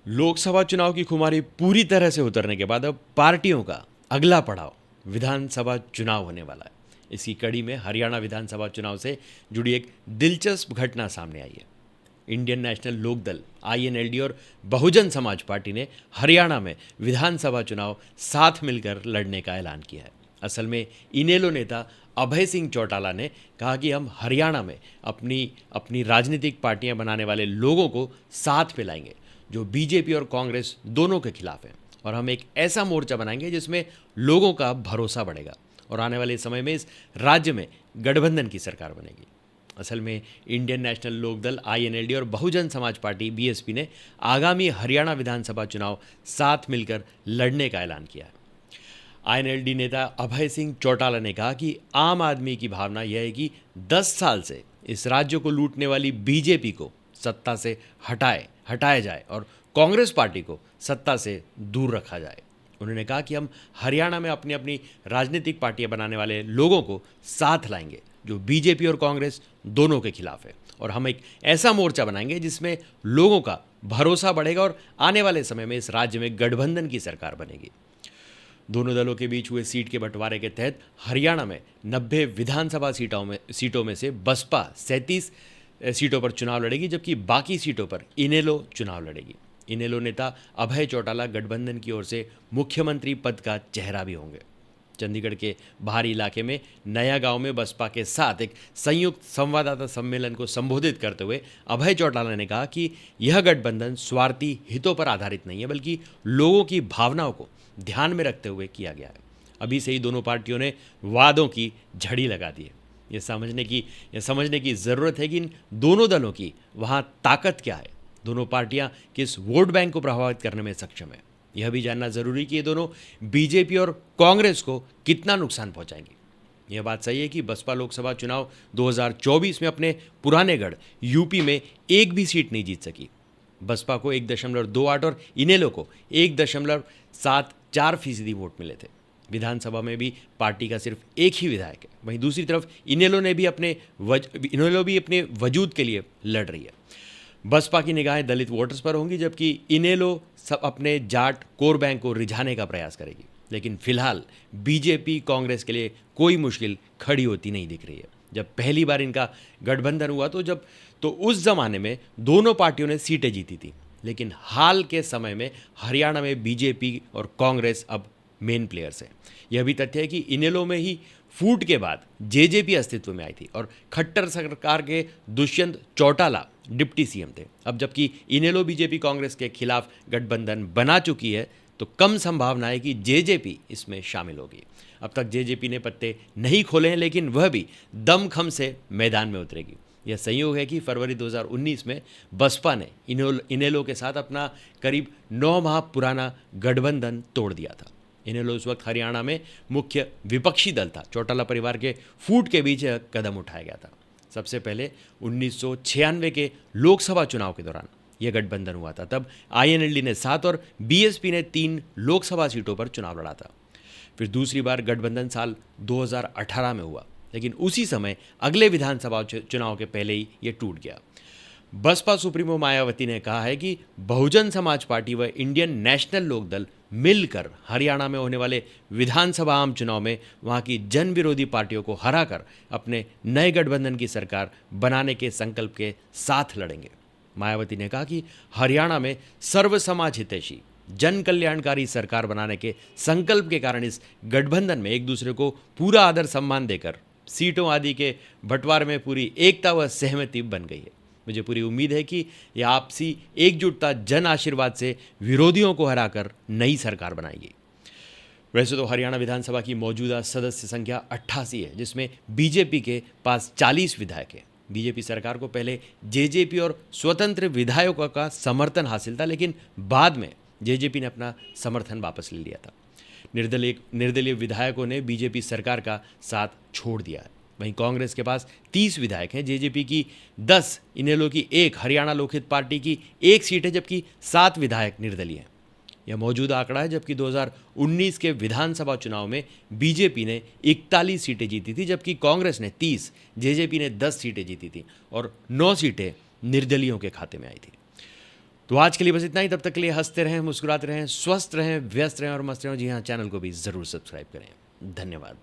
लोकसभा चुनाव की खुमारी पूरी तरह से उतरने के बाद अब पार्टियों का अगला पड़ाव विधानसभा चुनाव होने वाला है। इसी कड़ी में हरियाणा विधानसभा चुनाव से जुड़ी एक दिलचस्प घटना सामने आई है। इंडियन नेशनल लोकदल INLD और बहुजन समाज पार्टी ने हरियाणा में विधानसभा चुनाव साथ मिलकर लड़ने का ऐलान किया है। असल में इनेलो नेता अभय सिंह चौटाला ने कहा कि हम हरियाणा में अपनी अपनी राजनीतिक पार्टियां बनाने वाले लोगों को साथ में लाएंगे जो बीजेपी और कांग्रेस दोनों के खिलाफ हैं, और हम एक ऐसा मोर्चा बनाएंगे जिसमें लोगों का भरोसा बढ़ेगा और आने वाले समय में इस राज्य में गठबंधन की सरकार बनेगी। असल में इंडियन नेशनल लोकदल INLD और बहुजन समाज पार्टी BSP ने आगामी हरियाणा विधानसभा चुनाव साथ मिलकर लड़ने का ऐलान किया है। INLD नेता अभय सिंह चौटाला ने कहा कि आम आदमी की भावना यह है कि 10 साल से इस राज्य को लूटने वाली बीजेपी को सत्ता से हटाया जाए और कांग्रेस पार्टी को सत्ता से दूर रखा जाए। उन्होंने कहा कि हम हरियाणा में अपनी अपनी राजनीतिक पार्टियां बनाने वाले लोगों को साथ लाएंगे जो बीजेपी और कांग्रेस दोनों के खिलाफ है, और हम एक ऐसा मोर्चा बनाएंगे जिसमें लोगों का भरोसा बढ़ेगा और आने वाले समय में इस राज्य में गठबंधन की सरकार बनेगी। दोनों दलों के बीच हुए सीट के बंटवारे के तहत हरियाणा में 90 विधानसभा सीटों में से बसपा 37 सीटों पर चुनाव लड़ेगी, जबकि बाकी सीटों पर इनेलो चुनाव लड़ेगी। इनेलो नेता अभय चौटाला गठबंधन की ओर से मुख्यमंत्री पद का चेहरा भी होंगे। चंडीगढ़ के बाहरी इलाके में नया गांव में बसपा के साथ एक संयुक्त संवाददाता सम्मेलन को संबोधित करते हुए अभय चौटाला ने कहा कि यह गठबंधन स्वार्थी हितों पर आधारित नहीं है, बल्कि लोगों की भावनाओं को ध्यान में रखते हुए किया गया है। अभी से ही दोनों पार्टियों ने वादों की झड़ी लगा दी है। यह समझने की ज़रूरत है कि इन दोनों दलों की वहाँ ताकत क्या है, दोनों पार्टियां किस वोट बैंक को प्रभावित करने में सक्षम है। यह भी जानना जरूरी कि ये दोनों बीजेपी और कांग्रेस को कितना नुकसान पहुंचाएंगी। यह बात सही है कि बसपा लोकसभा चुनाव 2024 में अपने पुराने गढ़ यूपी में एक भी सीट नहीं जीत सकी। बसपा को 1.28 और इनेलो को 1.74% वोट मिले थे। विधानसभा में भी पार्टी का सिर्फ एक ही विधायक है। वहीं दूसरी तरफ इनेलो भी अपने वजूद के लिए लड़ रही है। बसपा की निगाहें दलित वोटर्स पर होंगी, जबकि इनेलो सब अपने जाट कोर बैंक को रिझाने का प्रयास करेगी। लेकिन फिलहाल बीजेपी कांग्रेस के लिए कोई मुश्किल खड़ी होती नहीं दिख रही है। जब पहली बार इनका गठबंधन हुआ तो उस जमाने में दोनों पार्टियों ने सीटें जीती थी, लेकिन हाल के समय में हरियाणा में बीजेपी और कांग्रेस अब मेन प्लेयर्स हैं। यह भी तथ्य है कि इनेलो में ही फूट के बाद जेजेपी अस्तित्व में आई थी और खट्टर सरकार के दुष्यंत चौटाला डिप्टी सीएम थे। अब जबकि इनेलो बीजेपी कांग्रेस के खिलाफ गठबंधन बना चुकी है, तो कम संभावना है कि जेजेपी इसमें शामिल होगी। अब तक जेजेपी ने पत्ते नहीं खोले हैं, लेकिन वह भी दमखम से मैदान में उतरेगी। यह संयोग है कि फरवरी 2019 में बसपा ने इनेलो के साथ अपना करीब 9 माह पुराना गठबंधन तोड़ दिया था। इनेलो उस वक्त हरियाणा में मुख्य विपक्षी दल था। चौटाला परिवार के फूट के बीच यह कदम उठाया गया था। सबसे पहले 1996 के लोकसभा चुनाव के दौरान यह गठबंधन हुआ था। तब INLD ने 7 और BSP ने 3 लोकसभा सीटों पर चुनाव लड़ा था। फिर दूसरी बार गठबंधन साल 2018 में हुआ, लेकिन उसी समय अगले विधानसभा चुनाव के पहले ही यह टूट गया। बसपा सुप्रीमो मायावती ने कहा है कि बहुजन समाज पार्टी व इंडियन नेशनल लोकदल मिलकर हरियाणा में होने वाले विधानसभा आम चुनाव में वहां की जन विरोधी पार्टियों को हराकर अपने नए गठबंधन की सरकार बनाने के संकल्प के साथ लड़ेंगे। मायावती ने कहा कि हरियाणा में सर्व समाज हितैषी जन कल्याणकारी सरकार बनाने के संकल्प के कारण इस गठबंधन में एक दूसरे को पूरा आदर सम्मान देकर सीटों आदि के बंटवारे में पूरी एकता व सहमति बन गई है। मुझे पूरी उम्मीद है कि यह आपसी एकजुटता जन आशीर्वाद से विरोधियों को हराकर नई सरकार बनाएगी। वैसे तो हरियाणा विधानसभा की मौजूदा सदस्य संख्या 88 है, जिसमें बीजेपी के पास 40 विधायक हैं। बीजेपी सरकार को पहले जेजेपी और स्वतंत्र विधायकों का समर्थन हासिल था, लेकिन बाद में जेजेपी ने अपना समर्थन वापस ले लिया था। निर्दलीय विधायकों ने बीजेपी सरकार का साथ छोड़ दिया है। वहीं कांग्रेस के पास 30 विधायक हैं, जेजेपी की 10, इनेलो की 1, हरियाणा लोकहित पार्टी की 1 सीट है, जबकि 7 विधायक निर्दलीय हैं। यह मौजूदा आंकड़ा है, जबकि 2019 के विधानसभा चुनाव में बीजेपी ने 41 सीटें जीती थी, जबकि कांग्रेस ने 30, जेजेपी ने 10 सीटें जीती थी और 9 सीटें निर्दलीयों के खाते में आई थी। तो आज के लिए बस इतना ही, तब तक के लिए हंसते रहें, मुस्कुराते रहें, स्वस्थ रहें, व्यस्त रहें और मस्त रहें। जी हाँ, चैनल को भी ज़रूर सब्सक्राइब करें। धन्यवाद।